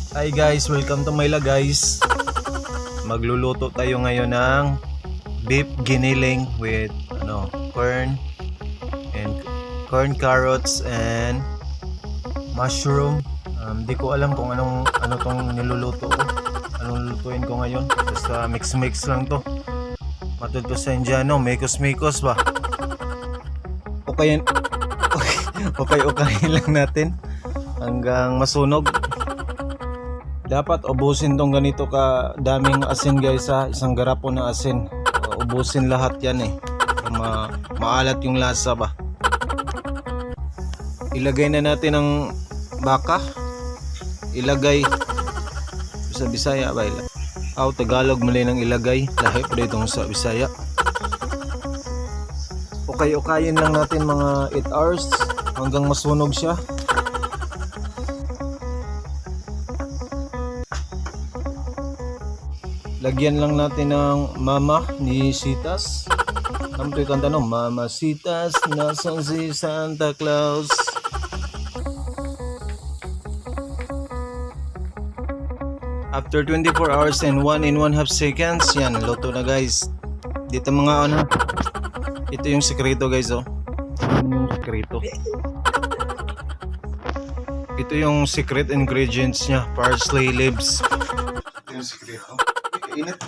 Hi guys, welcome to Myla guys. Magluluto tayo ngayon ng beef giniling with corn and carrots and mushroom. Di ko alam kung ano tong niluluto ko. Anong lutuin ko ngayon? Basta mix lang to. Matuto sa Indiano, mekos ba? Okay lang natin hanggang masunog. Dapat ubusin tong ganito ka daming asin guys ha. Isang garapon ng asin. Ubusin lahat yan maalat yung lasa ba. Ilagay na natin ang baka. Ilagay sa Bisaya ba? Tagalog mali nang ilagay. Lahi pa dito sa Bisaya. Ukayin lang natin mga 8 hours hanggang masunog siya. Lagyan lang natin ng mama ni Sitas. Ano ito yung kanta no? Mama Sitas, nasan si Santa Claus? After 24 hours and 1 and 1/2 seconds, yan, luto na guys. Dito mga ito yung sekreto guys oh. Yung sekreto. Ito yung secret ingredients niya, parsley leaves. Ito yung sekreto. Init.